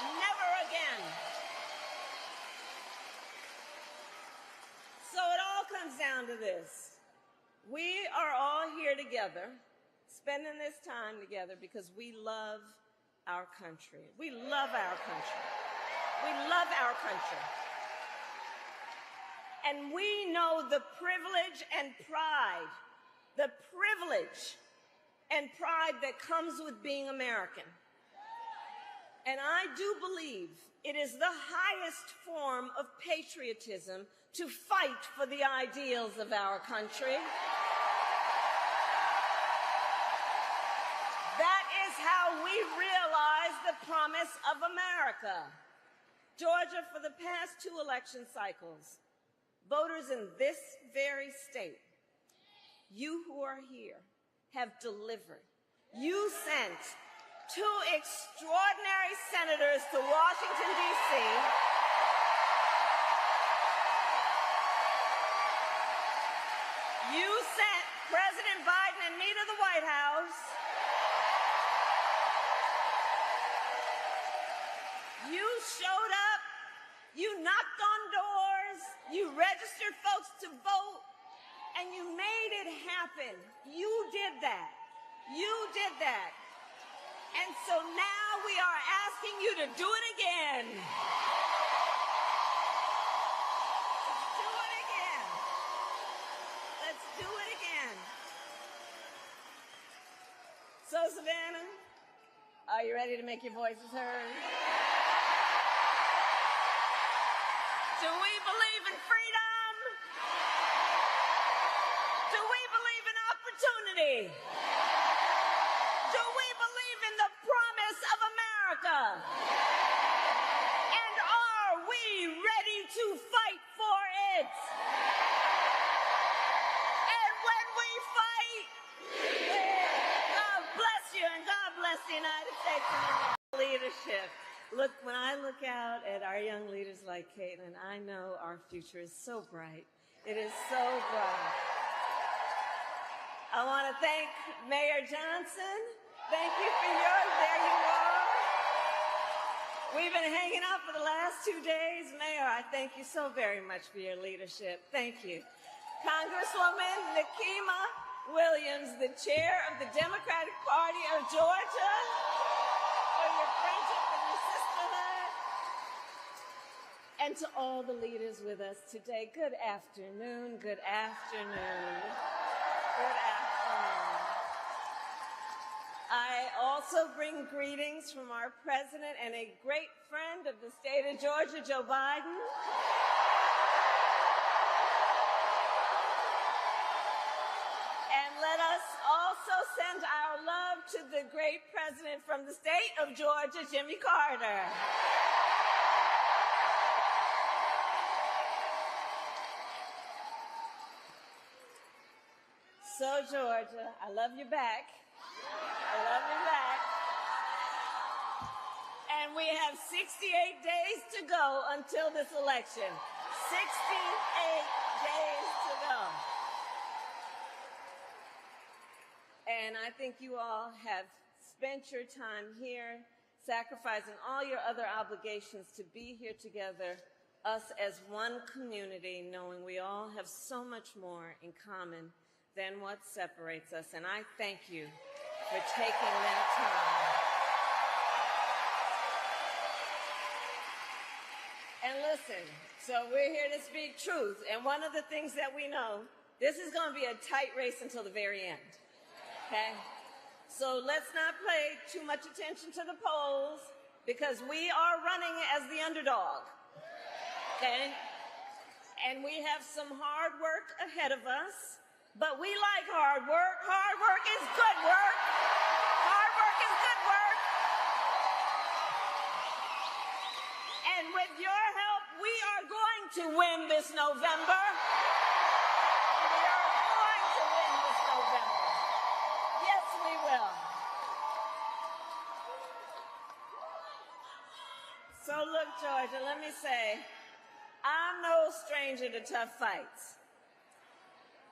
Never again. So it all comes down to this. We are all here together, spending this time together because we love our country. We love our country. We love our country. And we know the privilege and pride, that comes with being American. And I do believe it is the highest form of patriotism to fight for the ideals of our country. That is how we realize the promise of America. Georgia, for the past 2 election cycles, voters in this very state, you who are here, have delivered. You sent 2 extraordinary senators to Washington, D.C. You sent President Biden and me to the White House. You showed up. You knocked on doors. You registered folks to vote. And you made it happen. You did that. You did that. And so now we are asking you to do it again. Let's do it again. Let's do it again. So, Savannah, are you ready to make your voices heard? Do we believe in freedom? Do we believe in opportunity? Do we believe in the promise of America? And are we ready to fight for it? And when we fight, God bless you and God bless the United States and its leadership. Look, when I look out at our young leaders like Caitlin, I know our future is so bright. It is so bright. I want to thank Mayor Johnson. Thank you for yours. There you are. We've been hanging out for the last 2 days. Mayor, I thank you so very much for your leadership. Thank you. Congresswoman Nikema Williams, the chair of the Democratic Party of Georgia, for your friendship and your sisterhood. And to all the leaders with us today, good afternoon, good afternoon, good afternoon. I also bring greetings from our president and a great friend of the state of Georgia, Joe Biden. And let us also send our love to the great president from the state of Georgia, Jimmy Carter. So, Georgia, I love you back. I love you back. And we have 68 days to go until this election. 68 days to go. And I think you all have spent your time here, sacrificing all your other obligations to be here together, us as one community, knowing we all have so much more in common than what separates us. And I thank you for taking that time. And listen, so we're here to speak truth. And one of the things that we know, this is going to be a tight race until the very end. Okay? So let's not pay too much attention to the polls because we are running as the underdog. Okay? And we have some hard work ahead of us. But we like hard work. Hard work is good work. Hard work is good work. And with your help, we are going to win this November. We are going to win this November. Yes, we will. So look, Georgia, let me say, I'm no stranger to tough fights.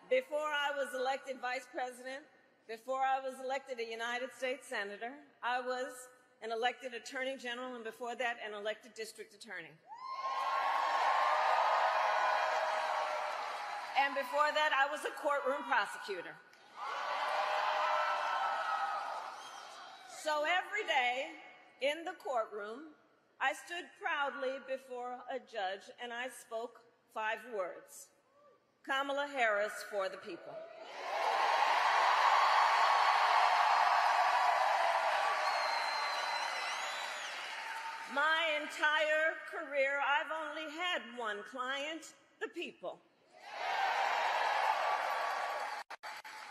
Before I was elected vice president, before I was elected a United States senator, I was an elected attorney general, and before that, an elected district attorney. And before that, I was a courtroom prosecutor. So every day in the courtroom, I stood proudly before a judge and I spoke 5 words: Kamala Harris for the people. My entire career, I've only had one client: the people.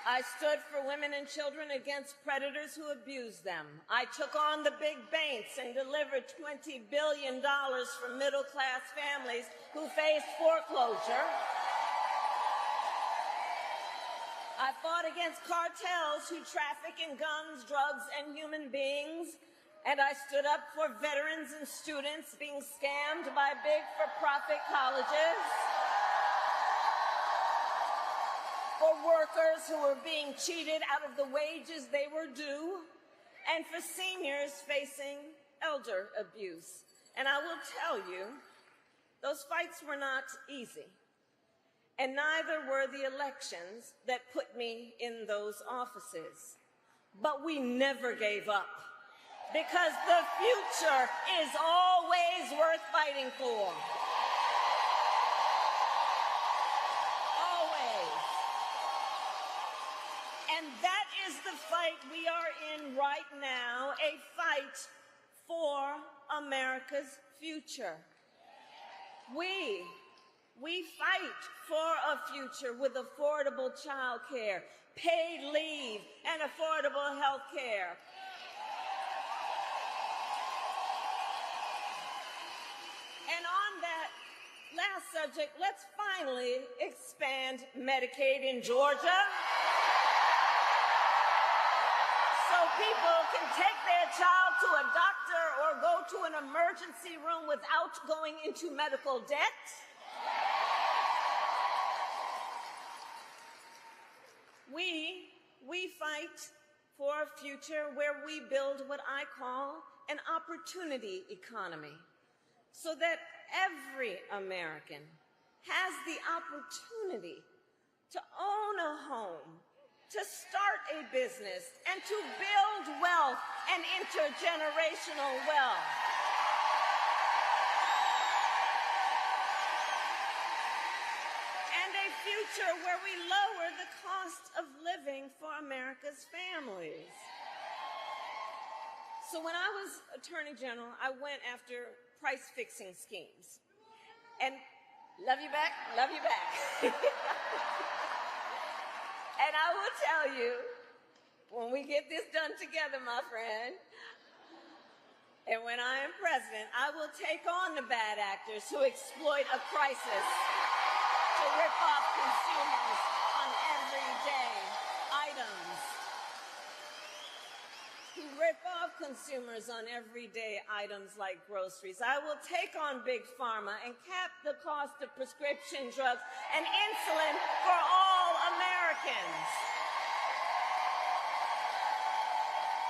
I stood for women and children against predators who abused them. I took on the big banks and delivered $20 billion for middle-class families who faced foreclosure. I fought against cartels who traffic in guns, drugs, and human beings. And I stood up for veterans and students being scammed by big for-profit colleges, for workers who were being cheated out of the wages they were due, and for seniors facing elder abuse. And I will tell you, those fights were not easy. And neither were the elections that put me in those offices. But we never gave up, because the future is always worth fighting for. Always. And that is the fight we are in right now, a fight for America's future. We fight for a future with affordable child care, paid leave, and affordable health care. And on that last subject, let's finally expand Medicaid in Georgia so people can take their child to a doctor or go to an emergency room without going into medical debt. We fight for a future where we build what I call an opportunity economy, so that every American has the opportunity to own a home, to start a business, and to build wealth and intergenerational wealth. And a future where we lower the cost of living for America's families. So when I was Attorney General, I went after price-fixing schemes. And love you back, love you back. And I will tell you, when we get this done together, my friend, and when I am president, I will take on the bad actors who exploit a crisis to rip off consumers on everyday items. Who rip off consumers on everyday items like groceries. I will take on Big Pharma and cap the cost of prescription drugs and insulin for all Americans.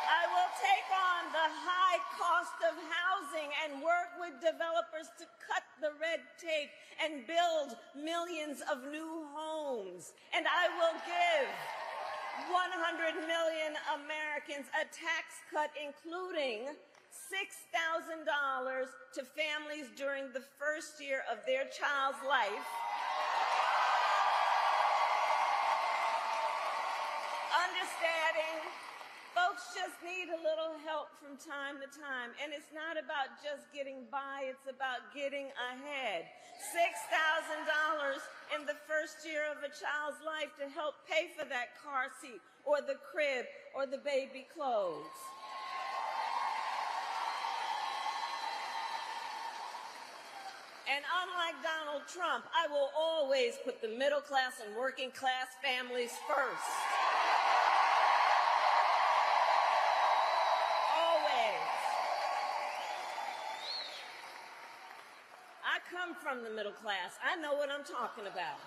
I will take on the high cost of housing and work with developers to cut the red tape and build millions of new homes. And I will give 100 million Americans a tax cut, including $6,000 to families during the first year of their child's life. Understanding folks just need a little help from time to time, and it's not about just getting by, it's about getting ahead. $6,000 in the first year of a child's life to help pay for that car seat or the crib or the baby clothes. And unlike Donald Trump, I will always put the middle class and working class families first. I come from the middle class. I know what I'm talking about.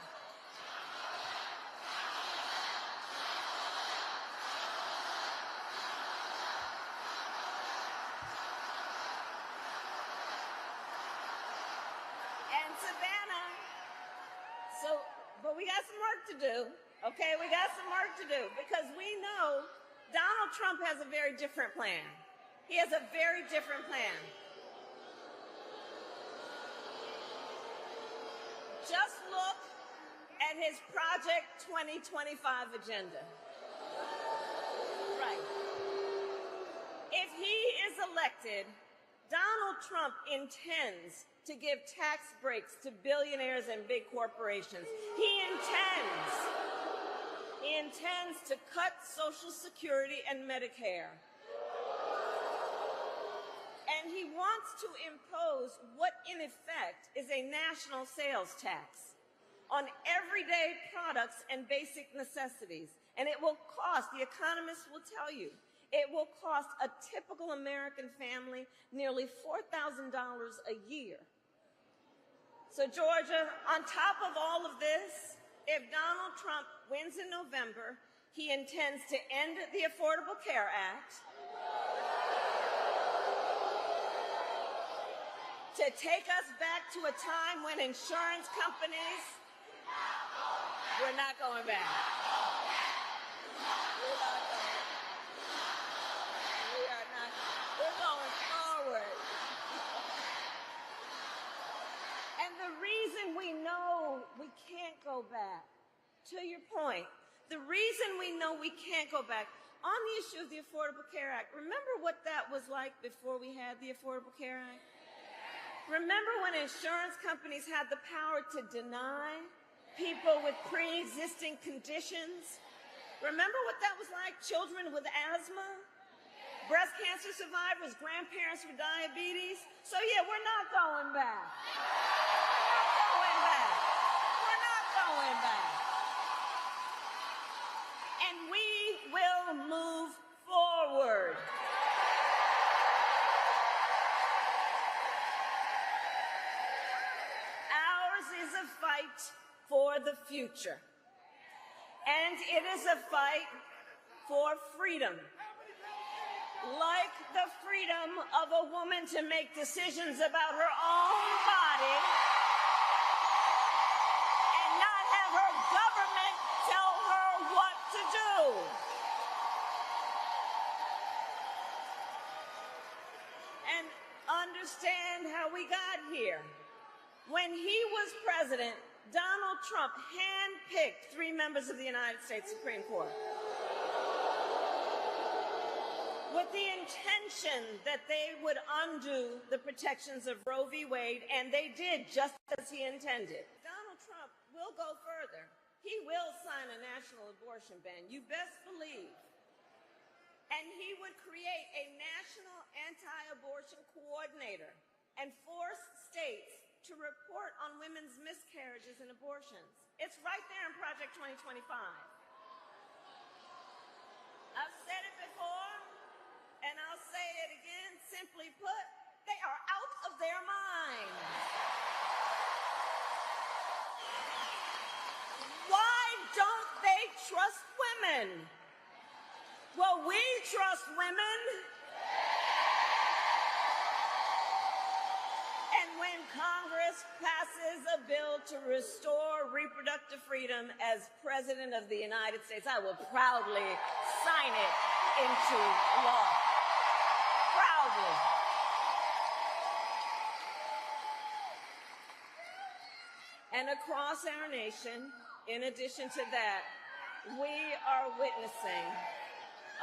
Savannah. But we got some work to do, okay? We got some work to do because we know Donald Trump has a very different plan. He has a very different plan. Just look at his Project 2025 agenda. Right. If he is elected, Donald Trump intends to give tax breaks to billionaires and big corporations. He intends to cut Social Security and Medicare. And he wants to impose what, in effect, is a national sales tax on everyday products and basic necessities. And it will cost, the economists will tell you, it will cost a typical American family nearly $4,000 a year. So, Georgia, on top of all of this, if Donald Trump wins in November, he intends to end the Affordable Care Act, to take us back to a time when insurance companies, we're not going back. We're going forward. And the reason we know we can't go back, to your point, the reason we know we can't go back on the issue of the Affordable Care Act, remember what that was like before we had the Affordable Care Act? Remember when insurance companies had the power to deny people with pre-existing conditions? Remember what that was like? Children with asthma? Breast cancer survivors, grandparents with diabetes? So yeah, we're not going back. We're not going back. And we will move forward. Ours is a fight for the future. And it is a fight for freedom. Like the freedom of a woman to make decisions about her own body and not have her government tell her what to do. And understand how we got here. When he was president, Donald Trump handpicked 3 members of the United States Supreme Court with the intention that they would undo the protections of Roe v. Wade, and they did just as he intended. Donald Trump will go further. He will sign a national abortion ban, you best believe. And he would create a national anti-abortion coordinator and force states to report on women's miscarriages and abortions. It's right there in Project 2025. I've said it before, and I'll say it again. Simply put, they are out of their minds. Why don't they trust women? Well, we trust women. And when Congress passes a bill to restore reproductive freedom as President of the United States, I will proudly sign it into law. Proudly. And across our nation, in addition to that, we are witnessing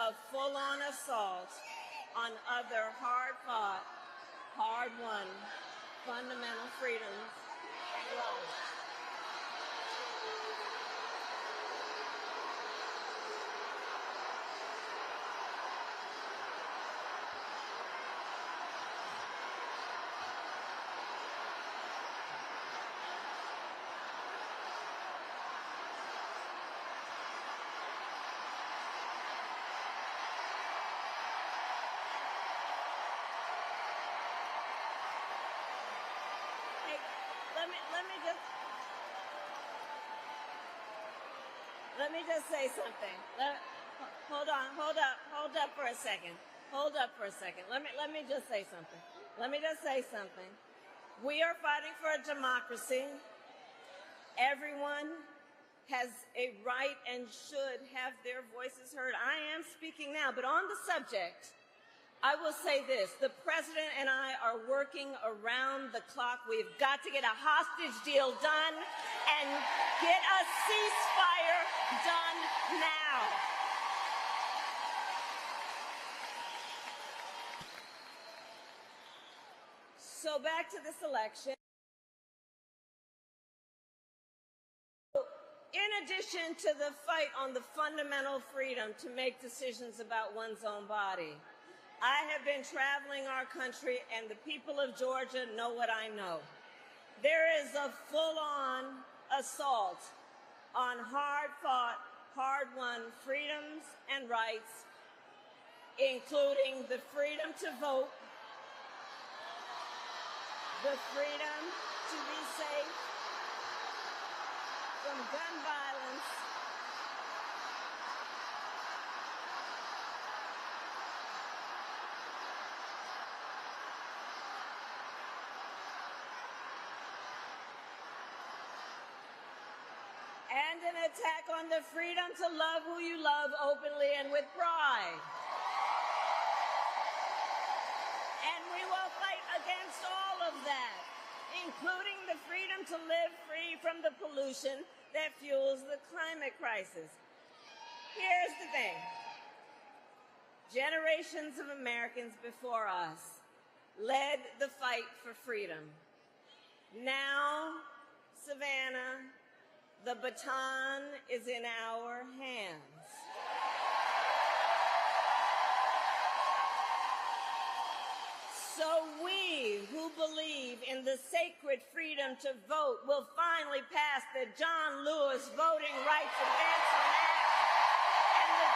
a full-on assault on other hard-fought, hard-won fundamental freedoms and rights. Let me just say something. Hold up for a second. Let me just say something. We are fighting for a democracy. Everyone has a right and should have their voices heard. I am speaking now, but on the subject, I will say this. The president and I are working around the clock. We've got to get a hostage deal done and get a ceasefire done now. So back to this election. In addition to the fight on the fundamental freedom to make decisions about one's own body, I have been traveling our country, and the people of Georgia know what I know. There is a full-on assault on hard-fought, hard-won freedoms and rights, including the freedom to vote, the freedom to be safe from gun violence, and an attack on the freedom to love who you love openly and with pride. And we will fight against all of that, including the freedom to live free from the pollution that fuels the climate crisis. Here's the thing. Generations of Americans before us led the fight for freedom. Now, Savannah, the baton is in our hands. So we who believe in the sacred freedom to vote will finally pass the John Lewis Voting Rights Advancement Act and the